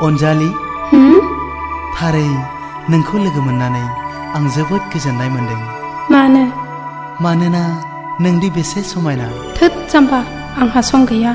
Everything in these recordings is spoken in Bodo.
अनजालि थारै नोंखौ लोगो मोननानै आं जोबोद गोजोननाय मोनदों। मानो? मानोना नोंदि बेसे समायना। थोद जाम्बा, आंहा सम गैया।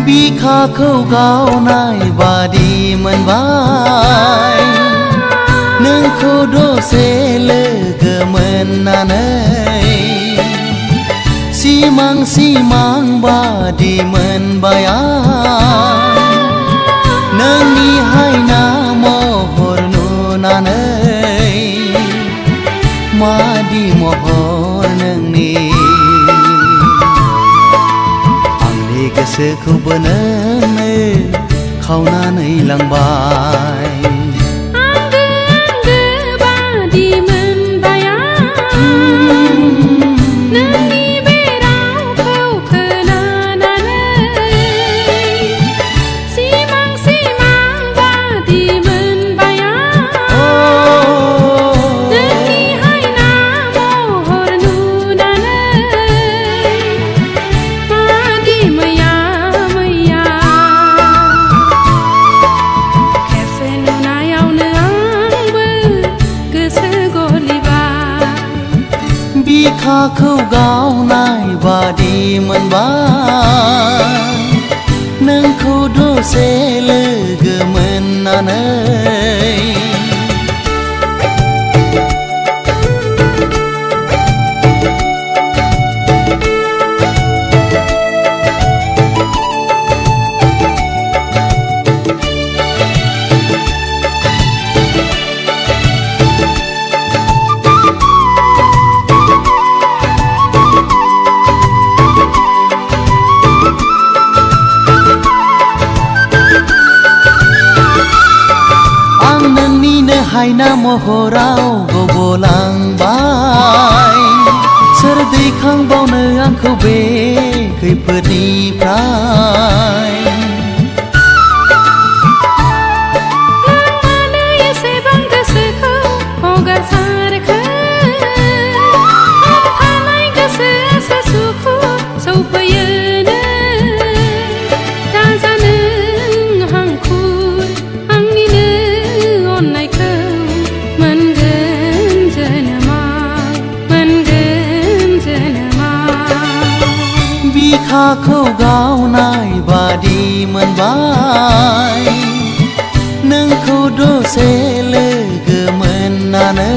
बिखाखौ गावनाय बादि मोनबाय नोंखौ दसे लोगो मोननानै सिमां सिमां बादि मोनबाय आं नोंनि हायना महर नुनानै मादि महर नोंनि गोसोखौबो नोंनो खावनानै लांबाय। आंगो आंगो बादि मोनबाय आं नोंनि बे रावखौ खोनानानै सिमां सिमां बादि मोनबाय आं नोंनि हायना महर नुनानै बिखाखौ गावनाय बादि मोनबाय नोंखौ दसे लोगो मोननानै हायना महराव गबलांबाय सोर दैखांबावनो आंखौ बे खैफोदनिफ्राय मानो एसेबां गोसोखौ हगारसारखो थानाय गोसोआसो सुखु सौफैयोनो दाजानो हांखुर आंनिनो अननायखौ बिखाखौ गावनाय बादि मोनबाय नोंखौ दसे लोगो मोननानै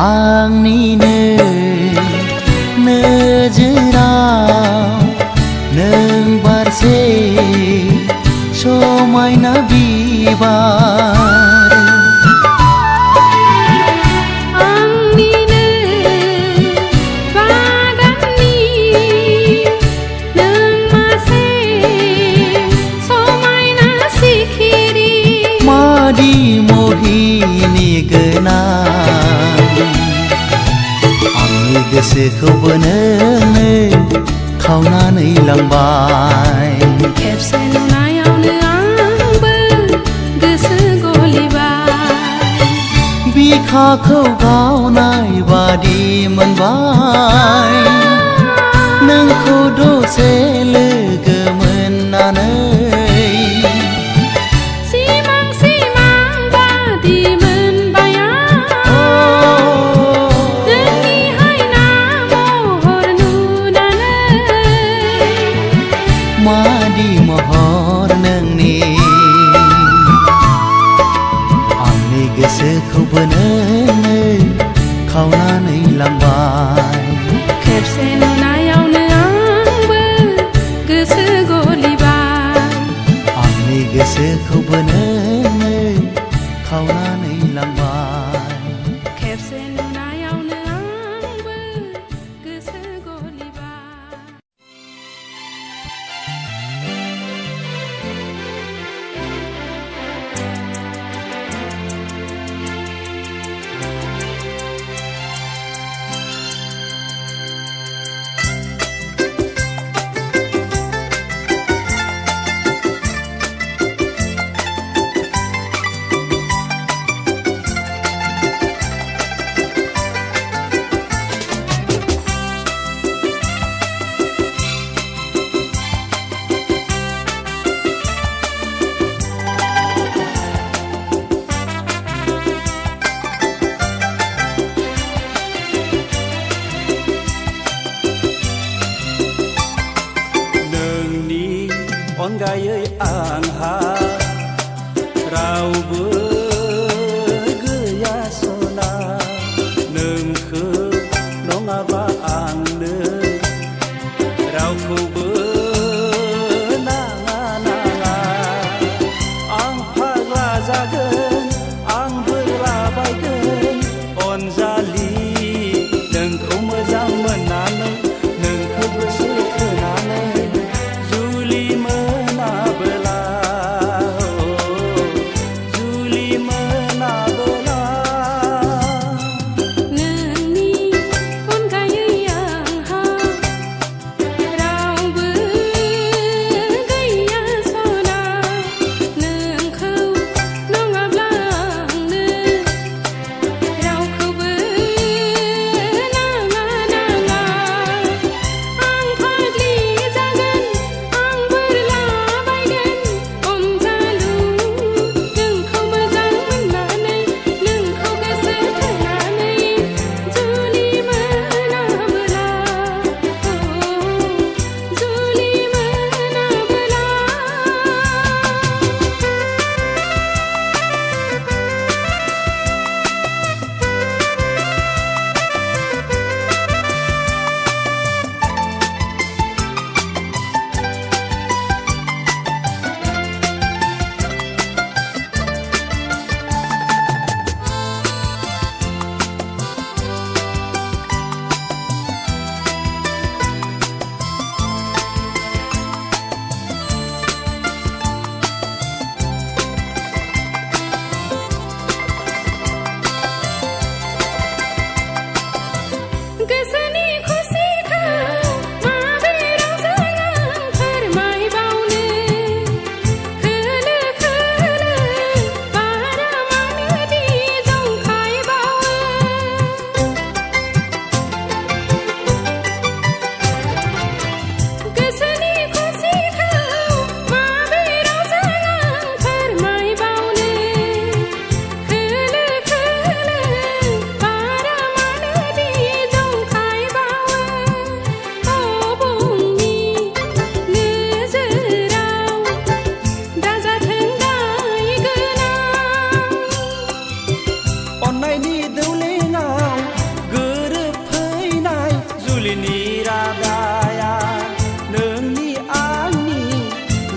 आंनिनो नोजोराव नों बारसे समायना बिबार आंनिनो बागाननि नों मासे समायना सिखिरि मादि मोहिनी गोनां गोसोखौबो नोंनो खावनानै लांबाय खेबसे नुनायावनो आंबो गोसो गलिबाय बिखाखौ गावनाय बादि मोनबाय नोंखौ दसे लोगो मोननानै सिमां सिमां बादि मोनबाय नोंनि हायना महर नुनानै मादि महर नोंनि आंनि गोसोखौबो नोङो खावनानै लांबाय खेबसे नुनायावनो आंबो गोसो गलिबाय आंनि गोसोखौबो नोङो खावनानै लांबाय खेबसे नुनायावनो आंबो गोसो गलिबाय अनगायै आंहा रावबो गैया सना नोंखौ नङाबा आंनो रावखौबो नाङा नाङा आं फाग्ला जागोन आं बोरला बायगोन अनजालि नोंखौ मोजां मोननानै नोंखौ गोसो थोनानै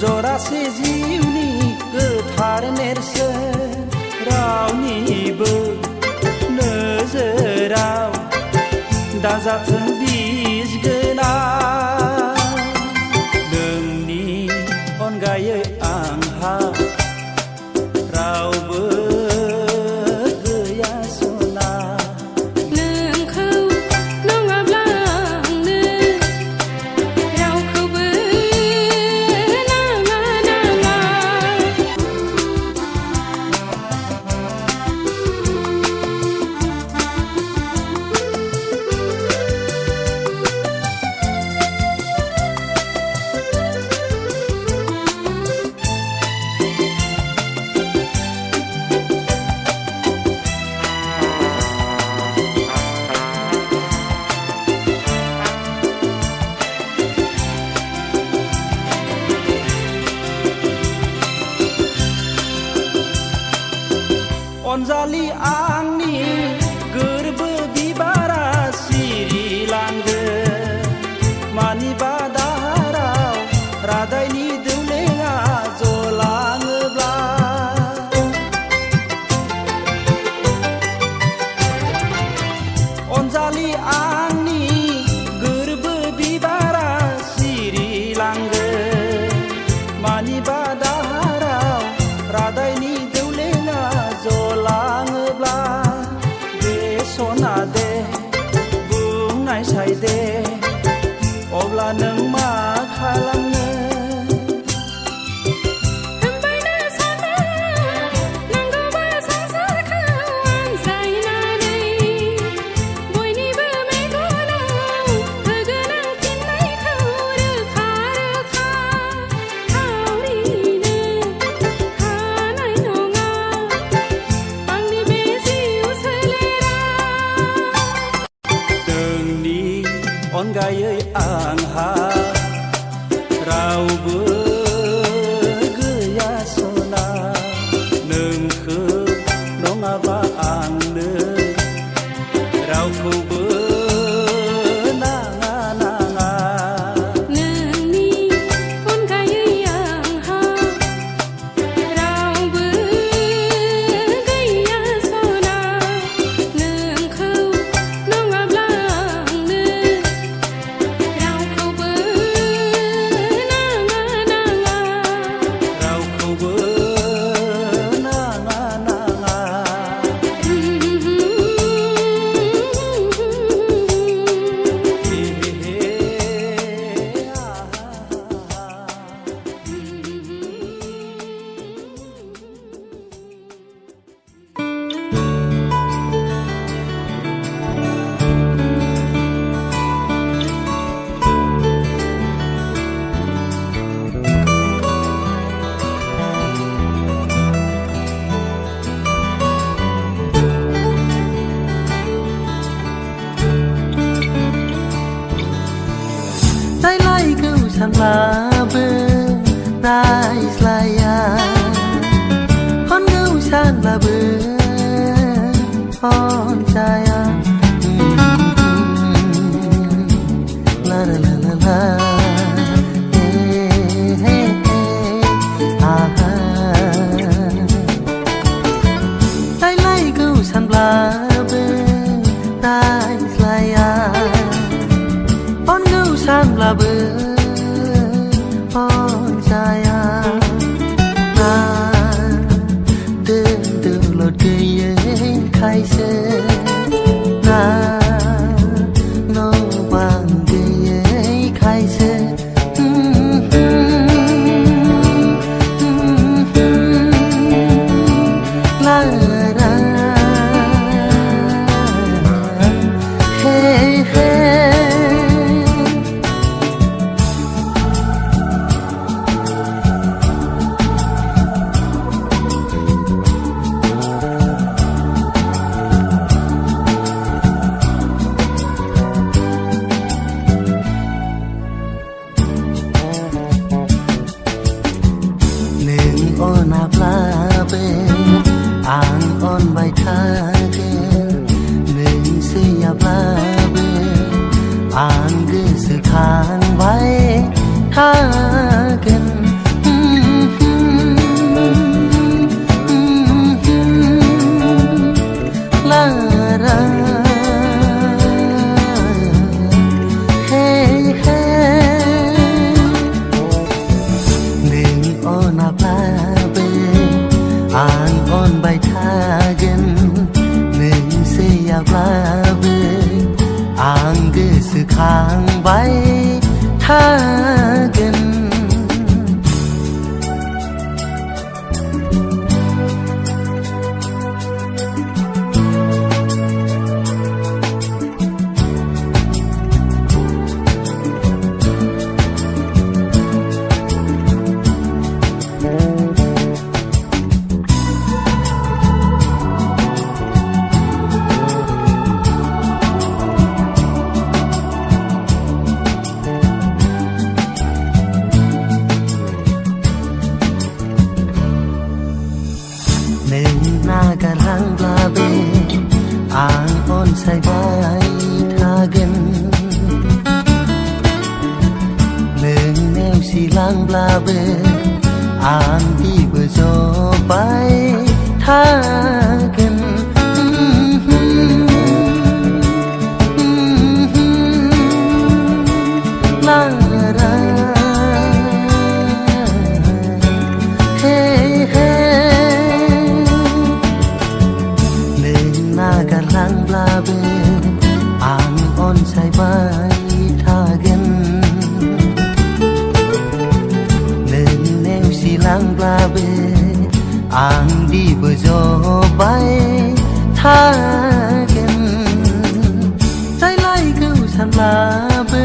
जरासे जिउनि गोथार नेरसोन रावनिबो नोजोराव दाजाथों बिस गोनां नोंनि अनगायै आंहा रावबो गैया सना नोंखौ नङाब्ला आंनो रावखौबो नाङा नाङा आंनि गोरबो बिबारा सिरिलांदो मानिबा दाहाराव रादायनि दौलेङा जलाङोब्ला अनजालि आंनि गोरबो बिबारा सिरिलांदो मानिबा दाहाराव रादायनि दौलेङा जलाङोब्ला बे सना दे बुंनायसाय दे अब्ला नों मा खालामनो होमबायनो सानो नांगौबा संसारखौ आनज्रायनानै बयनिबो मेगनाव होगोन आं फिननायखौ रोखा रोखा थावरिनो हानाय नङा आंनि बे जिउ सोलेरा नोंनि अनगायै आंहा रावबो गैया सना नोंखौ नङाबा आंनो रावखौबो नाङा नाङा नोंनि अनगायै आंहा रावबो गैया सना नोंखौ नङाब्ला आंनो रावखौबो नाङा नाङा रावखौबो नाङा नाङा रायलायगौ सानब्लाबो रायज्लाया खनगौ सानब्लाबो खनजाया ला ला ला ला ला हे हे हे आहा रायलायगौ सानब्लाबो रायज्लाया खनगौ सानब्लाबो खनजाया ना दोनदोलद गैयै खायसो ना न' बां गैयै खायसो ला ला हे हे नों अनाब्लाबो आं अनबाय थागोन नों सैयाब्लाबो आं गोसोखांबाय थागोन ला ला हे हे नों अनाब्लाबो आं अनबाय थागोन नों सैयाब्लाबो आं गोसोखांबाय थागोन नागारलांब्लाबो आं अनसायबाय थागोन नों नेवसिलांब्लाबो आं दिबो जबाय थागोन रायलायगौ सानब्लाबो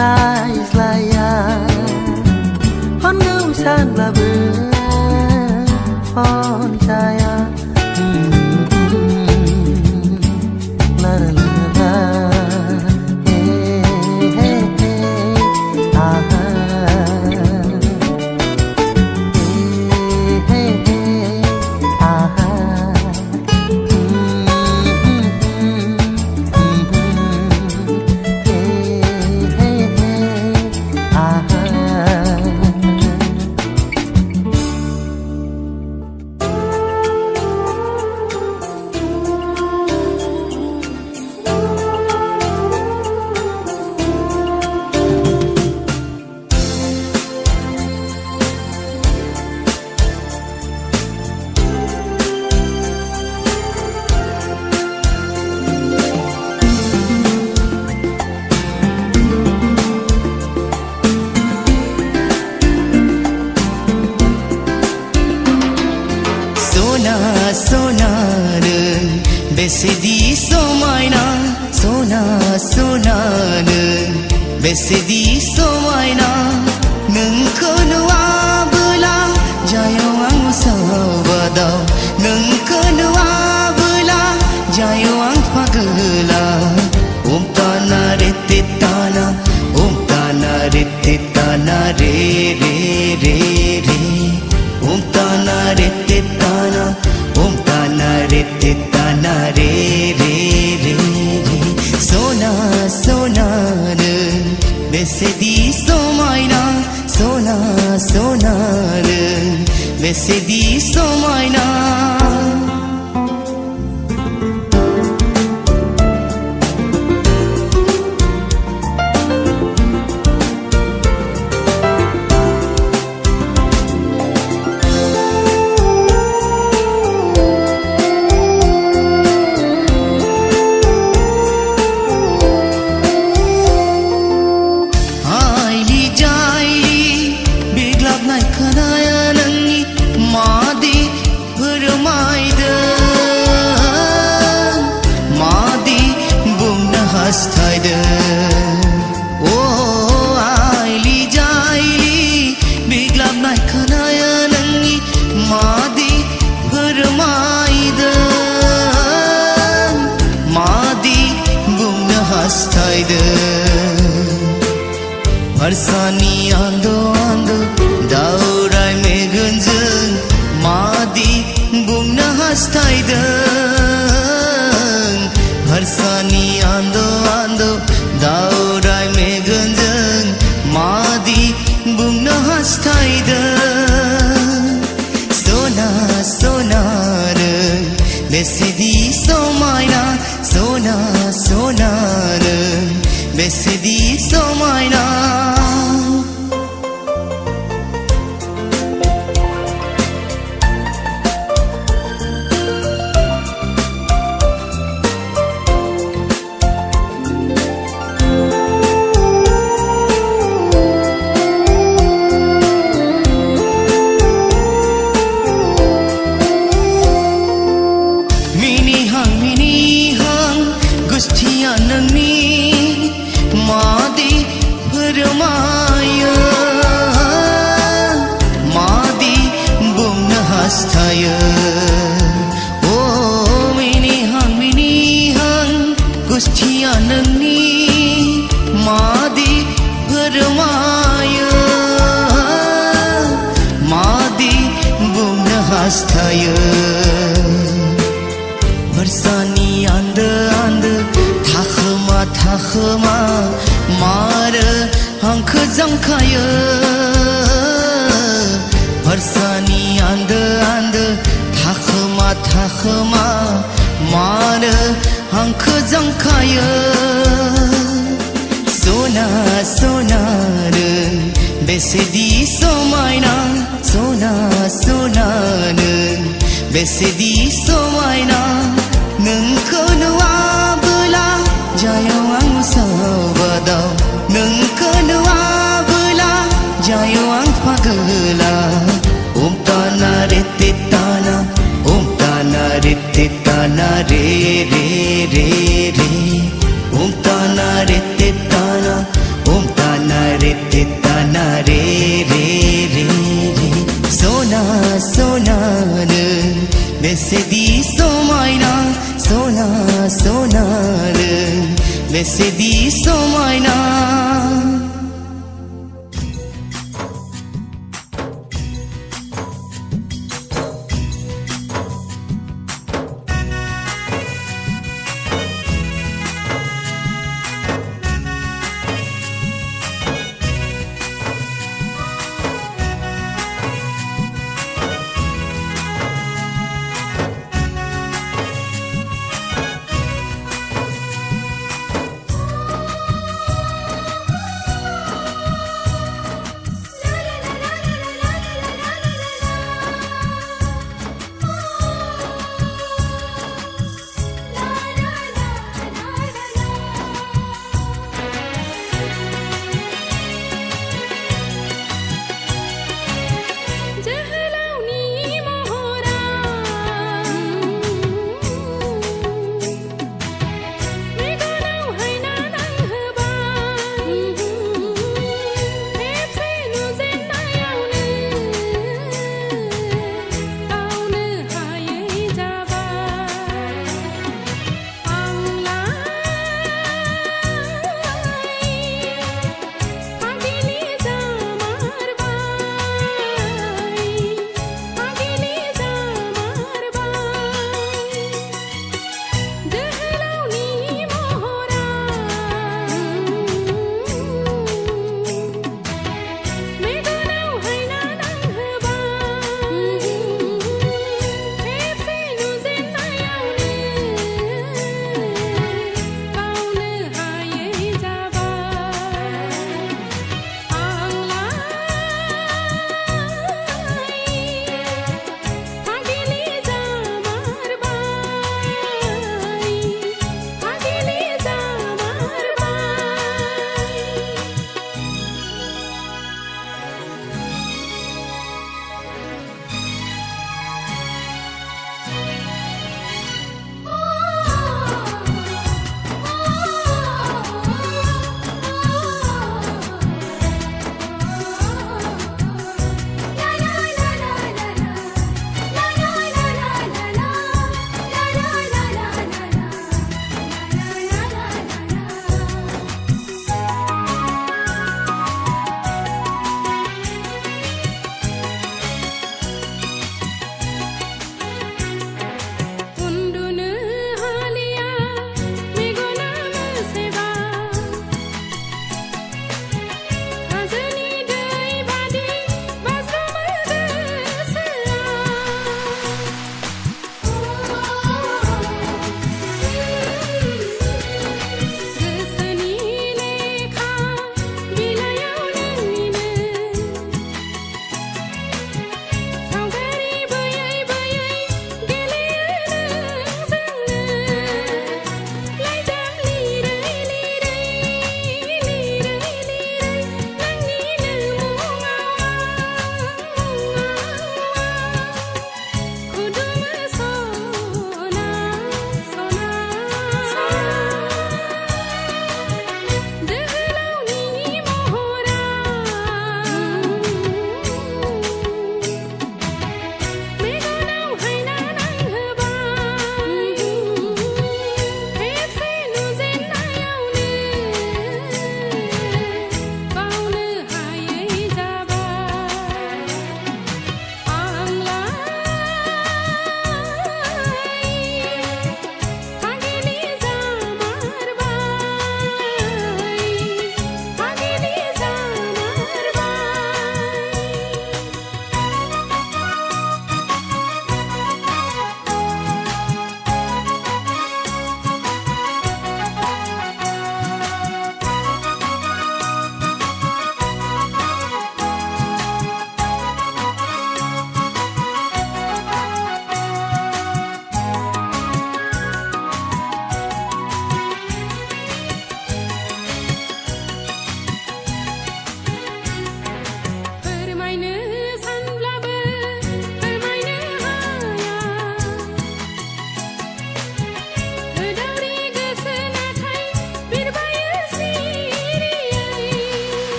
रायज्लाया हनगौ सानब्लाबो हनजाया la la la la hey hey hey ah hey hey hey ah hey hey hey ah सोनानो बेसेदि समायना सना सोनानो बेसेदि समायना नोंखौ नुवाबोला जायाव आं सावबादाव नोंखौ नुवाबोला जायाव आं पागला umtana re titana umtana re titana re re re re umtana re titana umtana re titana re re re re sona sona ne besedi somayna sona sona ne besedi somayna Harsani ando ando dauray megunjung madi bumna hastaydın Harsani ando ando dauray megunjung madi bumna hastaydın Sona sonarı besedi somayna sona sonarı besedi somayna minihang gustiya nangni madi permaya madi bumna hastaya oh minihang gustiya nangni madi permaya madi bumna hastaya Harsani ando ando takhma takhma mar hankı zankayı Harsani ando ando takhma takhma mar hankı zankayı Sona sonarı besedi somayna sona sonarı besedi somayna नोंखौ नुवाबोला जायाव आं सावदाव नोंखौ नुवाबोला जायाव आं पागला ओम ताना रे ते ताना ओम ताना रे ते ताना रे रे रे रे ओम ताना रे ते ताना ओम ताना रे ते ताना रे रे रे रे सोना सोना नो बेसेदि समायना सोना सोना नो बेसेदि समायना